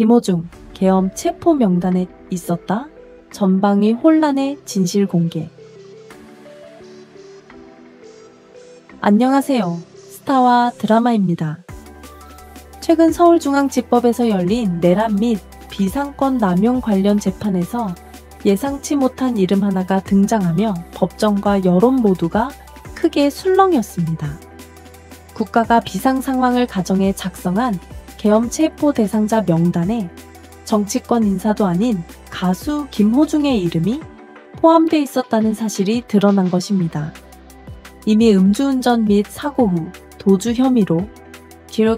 김호중, 계엄 체포 명단에 있었다? 전방위 혼란의 진실 공개. 안녕하세요. 스타와 드라마입니다. 최근 서울중앙지법에서 열린 내란 및 비상권 남용 관련 재판에서 예상치 못한 이름 하나가 등장하며 법정과 여론 모두가 크게 술렁였습니다. 국가가 비상 상황을 가정해 작성한 계엄 체포 대상자 명단에 정치권 인사도 아닌 가수 김호중의 이름이 포함돼 있었다는 사실이 드러난 것입니다. 이미 음주운전 및 사고 후 도주 혐의로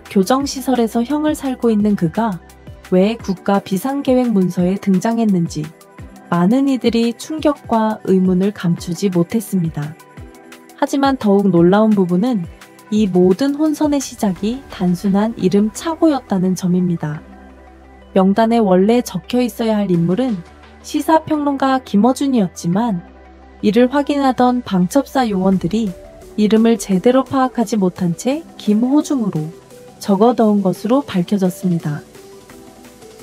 교정시설에서 형을 살고 있는 그가 왜 국가 비상계획 문서에 등장했는지 많은 이들이 충격과 의문을 감추지 못했습니다. 하지만 더욱 놀라운 부분은 이 모든 혼선의 시작이 단순한 이름 착오였다는 점입니다. 명단에 원래 적혀 있어야 할 인물은 시사평론가 김어준이었지만 이를 확인하던 방첩사 요원들이 이름을 제대로 파악하지 못한 채 김호중으로 적어넣은 것으로 밝혀졌습니다.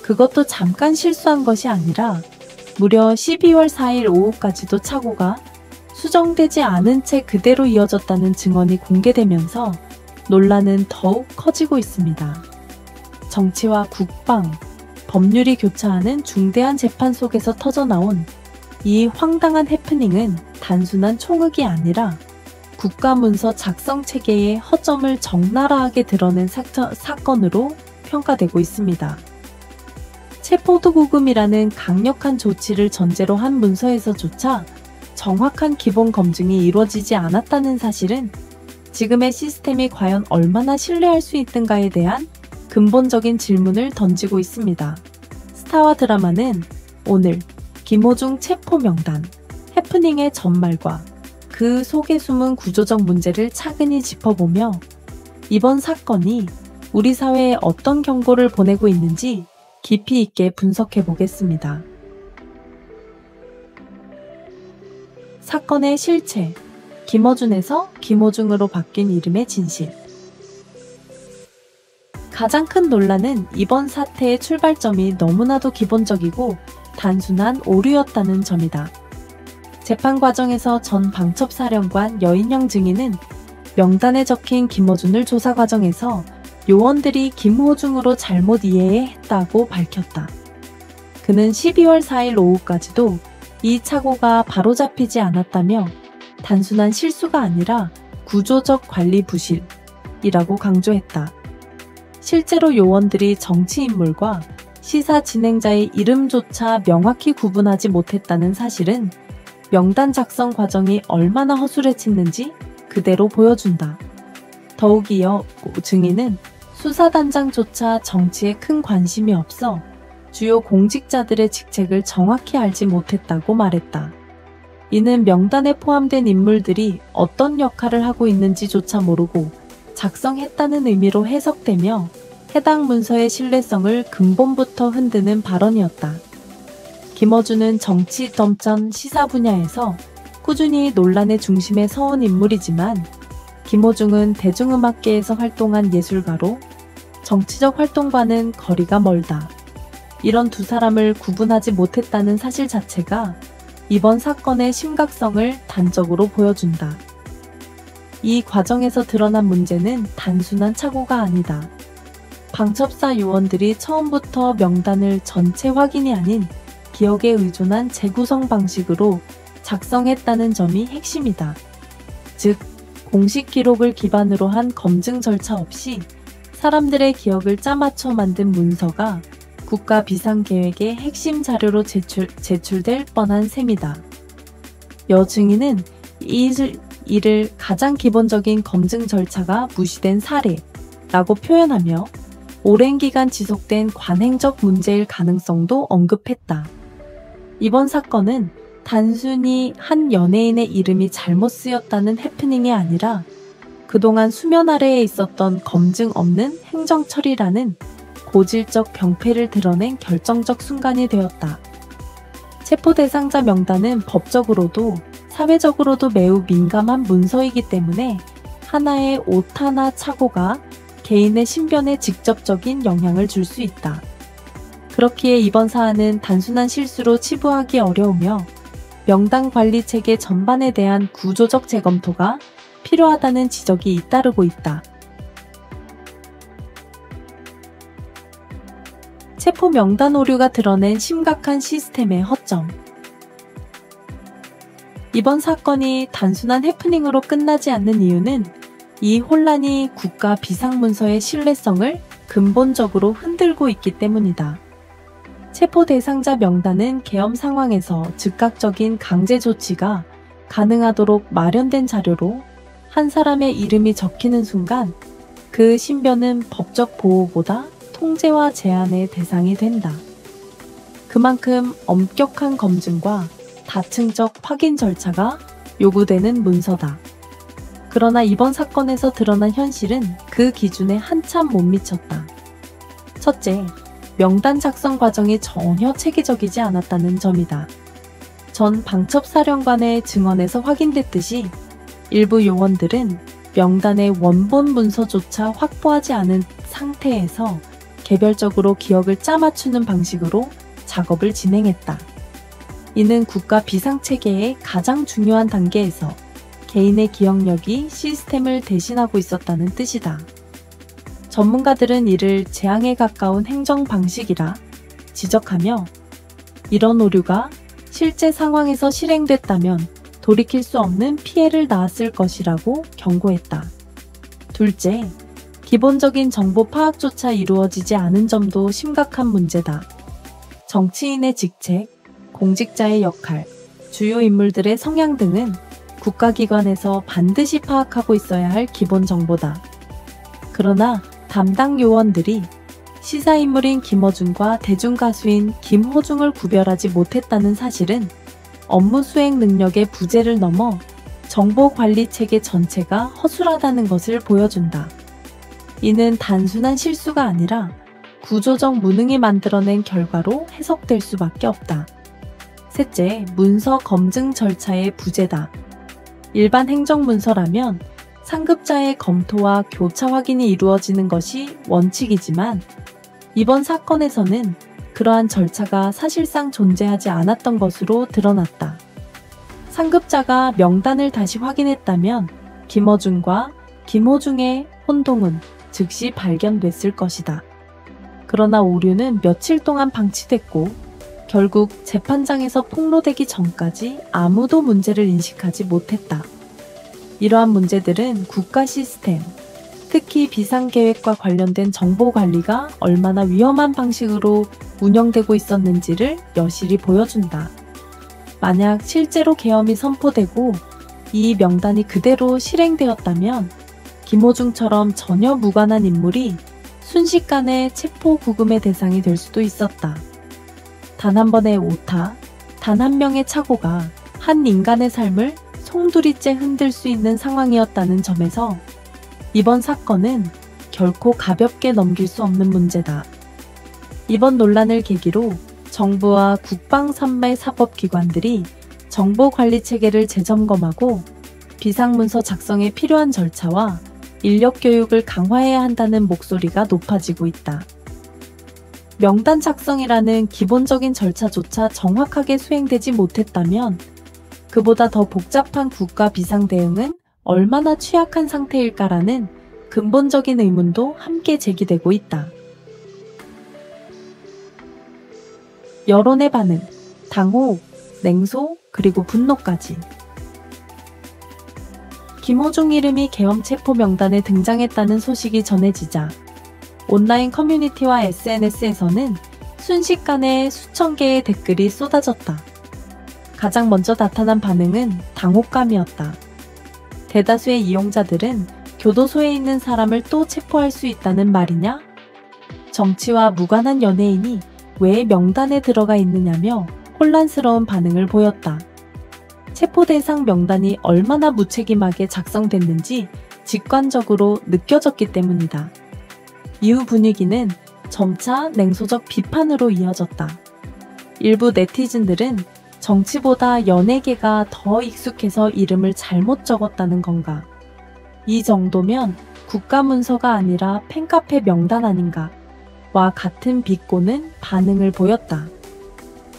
그것도 잠깐 실수한 것이 아니라 무려 12월 4일 오후까지도 착오가 수정되지 않은 채 그대로 이어졌다는 증언이 공개되면서 논란은 더욱 커지고 있습니다. 정치와 국방, 법률이 교차하는 중대한 재판 속에서 터져나온 이 황당한 해프닝은 단순한 총흙이 아니라 국가문서 작성 체계의 허점을 적나라하게 드러낸 사건으로 평가되고 있습니다. 체포도구금이라는 강력한 조치를 전제로 한 문서에서조차 정확한 기본 검증이 이루어지지 않았다는 사실은 지금의 시스템이 과연 얼마나 신뢰할 수 있는가에 대한 근본적인 질문을 던지고 있습니다. 스타와 드라마는 오늘 김호중 체포 명단, 해프닝의 전말과 그 속에 숨은 구조적 문제를 차근히 짚어보며 이번 사건이 우리 사회에 어떤 경고를 보내고 있는지 깊이 있게 분석해 보겠습니다. 사건의 실체, 김어준에서 김호중으로 바뀐 이름의 진실. 가장 큰 논란은 이번 사태의 출발점이 너무나도 기본적이고 단순한 오류였다는 점이다. 재판 과정에서 전 방첩사령관 여인영 증인은 명단에 적힌 김어준을 조사 과정에서 요원들이 김호중으로 잘못 이해했다고 밝혔다. 그는 12월 4일 오후까지도 이 착오가 바로잡히지 않았다며 단순한 실수가 아니라 구조적 관리 부실이라고 강조했다. 실제로 요원들이 정치인물과 시사 진행자의 이름조차 명확히 구분하지 못했다는 사실은 명단 작성 과정이 얼마나 허술해졌는지 그대로 보여준다. 더욱 이어 증인은 수사단장조차 정치에 큰 관심이 없어 주요 공직자들의 직책을 정확히 알지 못했다고 말했다. 이는 명단에 포함된 인물들이 어떤 역할을 하고 있는지조차 모르고 작성했다는 의미로 해석되며 해당 문서의 신뢰성을 근본부터 흔드는 발언이었다. 김어준은 정치 덤전 시사 분야에서 꾸준히 논란의 중심에 서온 인물이지만 김호중은 대중음악계에서 활동한 예술가로 정치적 활동과는 거리가 멀다. 이런 두 사람을 구분하지 못했다는 사실 자체가 이번 사건의 심각성을 단적으로 보여준다. 이 과정에서 드러난 문제는 단순한 착오가 아니다. 방첩사 요원들이 처음부터 명단을 전체 확인이 아닌 기억에 의존한 재구성 방식으로 작성했다는 점이 핵심이다. 즉, 공식 기록을 기반으로 한 검증 절차 없이 사람들의 기억을 짜맞춰 만든 문서가 국가 비상계획의 핵심 자료로 제출될 뻔한 셈이다. 여 증인은 이를 가장 기본적인 검증 절차가 무시된 사례라고 표현하며 오랜 기간 지속된 관행적 문제일 가능성도 언급했다. 이번 사건은 단순히 한 연예인의 이름이 잘못 쓰였다는 해프닝이 아니라 그동안 수면 아래에 있었던 검증 없는 행정 처리라는 고질적 병폐를 드러낸 결정적 순간이 되었다. 체포 대상자 명단은 법적으로도 사회적으로도 매우 민감한 문서이기 때문에 하나의 오타나 착오가 개인의 신변에 직접적인 영향을 줄 수 있다. 그렇기에 이번 사안은 단순한 실수로 치부하기 어려우며 명단 관리 체계 전반에 대한 구조적 재검토가 필요하다는 지적이 잇따르고 있다. 체포 명단 오류가 드러낸 심각한 시스템의 허점. 이번 사건이 단순한 해프닝으로 끝나지 않는 이유는 이 혼란이 국가 비상문서의 신뢰성을 근본적으로 흔들고 있기 때문이다. 체포 대상자 명단은 계엄 상황에서 즉각적인 강제 조치가 가능하도록 마련된 자료로 한 사람의 이름이 적히는 순간 그 신변은 법적 보호보다 통제와 제한의 대상이 된다. 그만큼 엄격한 검증과 다층적 확인 절차가 요구되는 문서다. 그러나 이번 사건에서 드러난 현실은 그 기준에 한참 못 미쳤다. 첫째, 명단 작성 과정이 전혀 체계적이지 않았다는 점이다. 전 방첩사령관의 증언에서 확인됐듯이 일부 요원들은 명단의 원본 문서조차 확보하지 않은 상태에서 개별적으로 기억을 짜맞추는 방식으로 작업을 진행했다. 이는 국가 비상체계의 가장 중요한 단계에서 개인의 기억력이 시스템을 대신하고 있었다는 뜻이다. 전문가들은 이를 재앙에 가까운 행정 방식이라 지적하며 이런 오류가 실제 상황에서 실행됐다면 돌이킬 수 없는 피해를 낳았을 것이라고 경고했다. 둘째, 기본적인 정보 파악조차 이루어지지 않은 점도 심각한 문제다. 정치인의 직책, 공직자의 역할, 주요 인물들의 성향 등은 국가기관에서 반드시 파악하고 있어야 할 기본 정보다. 그러나 담당 요원들이 시사인물인 김어준과 대중가수인 김호중을 구별하지 못했다는 사실은 업무 수행 능력의 부재를 넘어 정보관리체계 전체가 허술하다는 것을 보여준다. 이는 단순한 실수가 아니라 구조적 무능이 만들어낸 결과로 해석될 수밖에 없다. 셋째, 문서 검증 절차의 부재다. 일반 행정문서라면 상급자의 검토와 교차 확인이 이루어지는 것이 원칙이지만 이번 사건에서는 그러한 절차가 사실상 존재하지 않았던 것으로 드러났다. 상급자가 명단을 다시 확인했다면 김어준과 김호중의 혼동은 즉시 발견됐을 것이다. 그러나 오류는 며칠 동안 방치됐고 결국 재판장에서 폭로되기 전까지 아무도 문제를 인식하지 못했다. 이러한 문제들은 국가 시스템, 특히 비상계획과 관련된 정보 관리가 얼마나 위험한 방식으로 운영되고 있었는지를 여실히 보여준다. 만약 실제로 계엄이 선포되고 이 명단이 그대로 실행되었다면 김호중처럼 전혀 무관한 인물이 순식간에 체포 구금의 대상이 될 수도 있었다. 단 한 번의 오타, 단 한 명의 착오가 한 인간의 삶을 송두리째 흔들 수 있는 상황이었다는 점에서 이번 사건은 결코 가볍게 넘길 수 없는 문제다. 이번 논란을 계기로 정부와 국방산매 사법기관들이 정보관리체계를 재점검하고 비상문서 작성에 필요한 절차와 인력교육을 강화해야 한다는 목소리가 높아지고 있다. 명단 작성이라는 기본적인 절차조차 정확하게 수행되지 못했다면 그보다 더 복잡한 국가 비상 대응은 얼마나 취약한 상태일까라는 근본적인 의문도 함께 제기되고 있다. 여론의 반응, 당혹, 냉소, 그리고 분노까지. 김호중 이름이 계엄 체포 명단에 등장했다는 소식이 전해지자 온라인 커뮤니티와 SNS에서는 순식간에 수천 개의 댓글이 쏟아졌다. 가장 먼저 나타난 반응은 당혹감이었다. 대다수의 이용자들은 교도소에 있는 사람을 또 체포할 수 있다는 말이냐? 정치와 무관한 연예인이 왜 명단에 들어가 있느냐며 혼란스러운 반응을 보였다. 체포 대상 명단이 얼마나 무책임하게 작성됐는지 직관적으로 느껴졌기 때문이다. 이후 분위기는 점차 냉소적 비판으로 이어졌다. 일부 네티즌들은 정치보다 연예계가 더 익숙해서 이름을 잘못 적었다는 건가? 이 정도면 국가문서가 아니라 팬카페 명단 아닌가? 같은 비꼬는 반응을 보였다.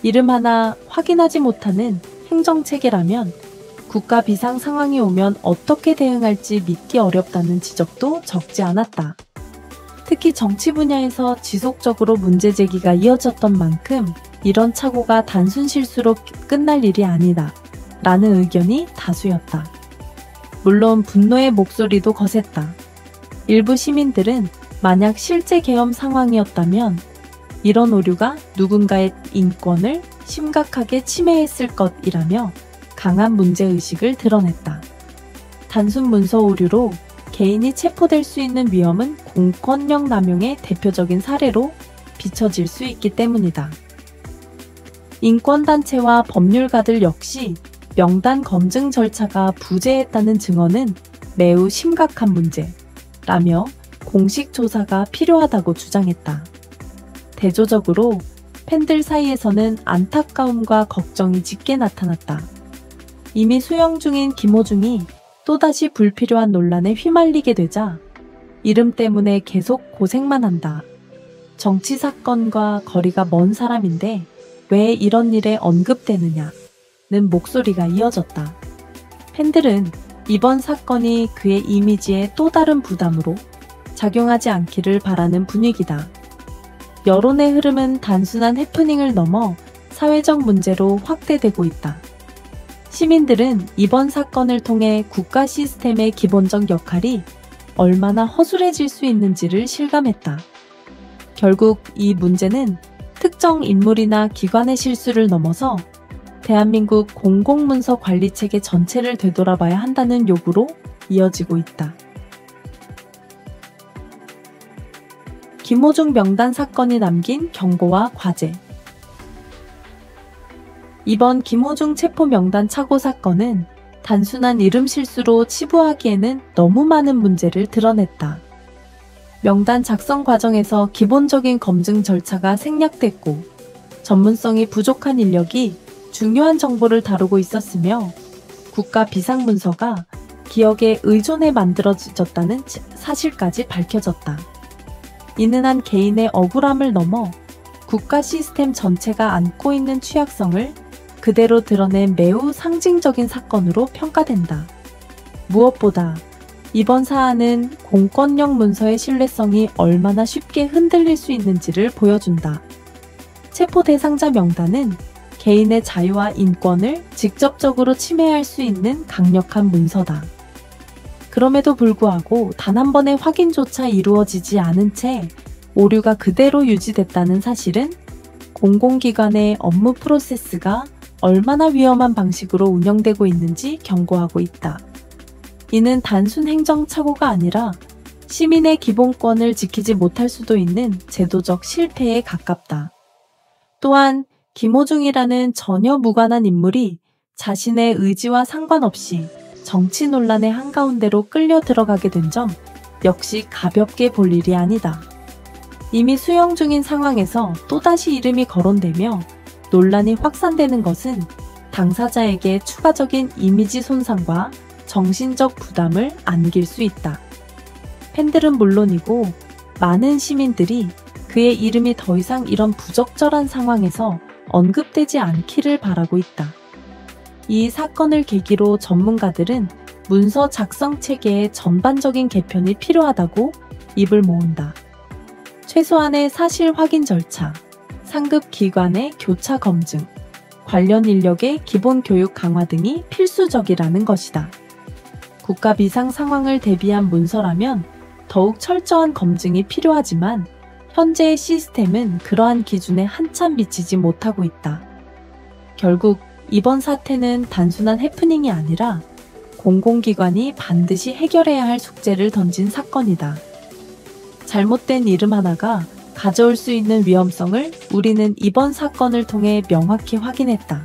이름 하나 확인하지 못하는 행정체계라면 국가 비상 상황이 오면 어떻게 대응할지 믿기 어렵다는 지적도 적지 않았다. 특히 정치 분야에서 지속적으로 문제 제기가 이어졌던 만큼 이런 착오가 단순 실수로 끝날 일이 아니다 라는 의견이 다수였다. 물론 분노의 목소리도 거셌다. 일부 시민들은 만약 실제 계엄 상황이었다면 이런 오류가 누군가의 인권을 심각하게 침해했을 것이라며 강한 문제의식을 드러냈다. 단순 문서 오류로 개인이 체포될 수 있는 위험은 공권력 남용의 대표적인 사례로 비춰질 수 있기 때문이다. 인권단체와 법률가들 역시 명단 검증 절차가 부재했다는 증언은 매우 심각한 문제라며 공식 조사가 필요하다고 주장했다. 대조적으로 팬들 사이에서는 안타까움과 걱정이 짙게 나타났다. 이미 수용 중인 김호중이 또다시 불필요한 논란에 휘말리게 되자 이름 때문에 계속 고생만 한다. 정치 사건과 거리가 먼 사람인데 왜 이런 일에 언급되느냐는 목소리가 이어졌다. 팬들은 이번 사건이 그의 이미지에 또 다른 부담으로 작용하지 않기를 바라는 분위기다. 여론의 흐름은 단순한 해프닝을 넘어 사회적 문제로 확대되고 있다. 시민들은 이번 사건을 통해 국가 시스템의 기본적 역할이 얼마나 허술해질 수 있는지를 실감했다. 결국 이 문제는 특정 인물이나 기관의 실수를 넘어서 대한민국 공공문서 관리체계 전체를 되돌아봐야 한다는 요구로 이어지고 있다. 김호중 명단 사건이 남긴 경고와 과제. 이번 김호중 체포 명단 착오 사건은 단순한 이름 실수로 치부하기에는 너무 많은 문제를 드러냈다. 명단 작성 과정에서 기본적인 검증 절차가 생략됐고 전문성이 부족한 인력이 중요한 정보를 다루고 있었으며 국가 비상문서가 기억에 의존해 만들어졌다는 사실까지 밝혀졌다. 이는 한 개인의 억울함을 넘어 국가 시스템 전체가 안고 있는 취약성을 그대로 드러낸 매우 상징적인 사건으로 평가된다. 무엇보다 이번 사안은 공권력 문서의 신뢰성이 얼마나 쉽게 흔들릴 수 있는지를 보여준다. 체포 대상자 명단은 개인의 자유와 인권을 직접적으로 침해할 수 있는 강력한 문서다. 그럼에도 불구하고 단 한 번의 확인조차 이루어지지 않은 채 오류가 그대로 유지됐다는 사실은 공공기관의 업무 프로세스가 얼마나 위험한 방식으로 운영되고 있는지 경고하고 있다. 이는 단순 행정착오가 아니라 시민의 기본권을 지키지 못할 수도 있는 제도적 실패에 가깝다. 또한 김호중이라는 전혀 무관한 인물이 자신의 의지와 상관없이 정치 논란의 한가운데로 끌려 들어가게 된 점 역시 가볍게 볼 일이 아니다. 이미 수용 중인 상황에서 또다시 이름이 거론되며 논란이 확산되는 것은 당사자에게 추가적인 이미지 손상과 정신적 부담을 안길 수 있다. 팬들은 물론이고 많은 시민들이 그의 이름이 더 이상 이런 부적절한 상황에서 언급되지 않기를 바라고 있다. 이 사건을 계기로 전문가들은 문서 작성 체계의 전반적인 개편이 필요하다고 입을 모은다. 최소한의 사실 확인 절차, 상급 기관의 교차 검증, 관련 인력의 기본 교육 강화 등이 필수적이라는 것이다. 국가 비상 상황을 대비한 문서라면 더욱 철저한 검증이 필요하지만 현재의 시스템은 그러한 기준에 한참 미치지 못하고 있다. 결국 이번 사태는 단순한 해프닝이 아니라 공공기관이 반드시 해결해야 할 숙제를 던진 사건이다. 잘못된 이름 하나가 가져올 수 있는 위험성을 우리는 이번 사건을 통해 명확히 확인했다.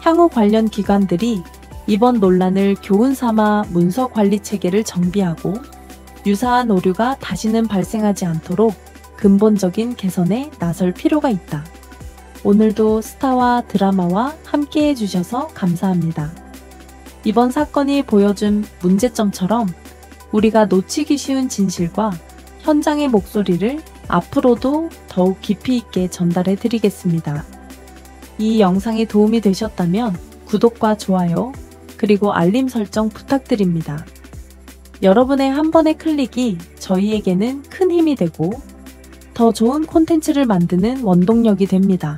향후 관련 기관들이 이번 논란을 교훈 삼아 문서 관리 체계를 정비하고 유사한 오류가 다시는 발생하지 않도록 근본적인 개선에 나설 필요가 있다. 오늘도 스타와 드라마와 함께 해주셔서 감사합니다. 이번 사건이 보여준 문제점처럼 우리가 놓치기 쉬운 진실과 현장의 목소리를 앞으로도 더욱 깊이 있게 전달해 드리겠습니다. 이 영상이 도움이 되셨다면 구독과 좋아요, 그리고 알림 설정 부탁드립니다. 여러분의 한 번의 클릭이 저희에게는 큰 힘이 되고 더 좋은 콘텐츠를 만드는 원동력이 됩니다.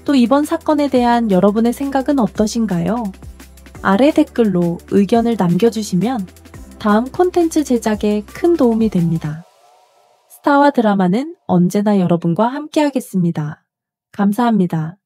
또 이번 사건에 대한 여러분의 생각은 어떠신가요? 아래 댓글로 의견을 남겨주시면 다음 콘텐츠 제작에 큰 도움이 됩니다. 스타와 드라마는 언제나 여러분과 함께하겠습니다. 감사합니다.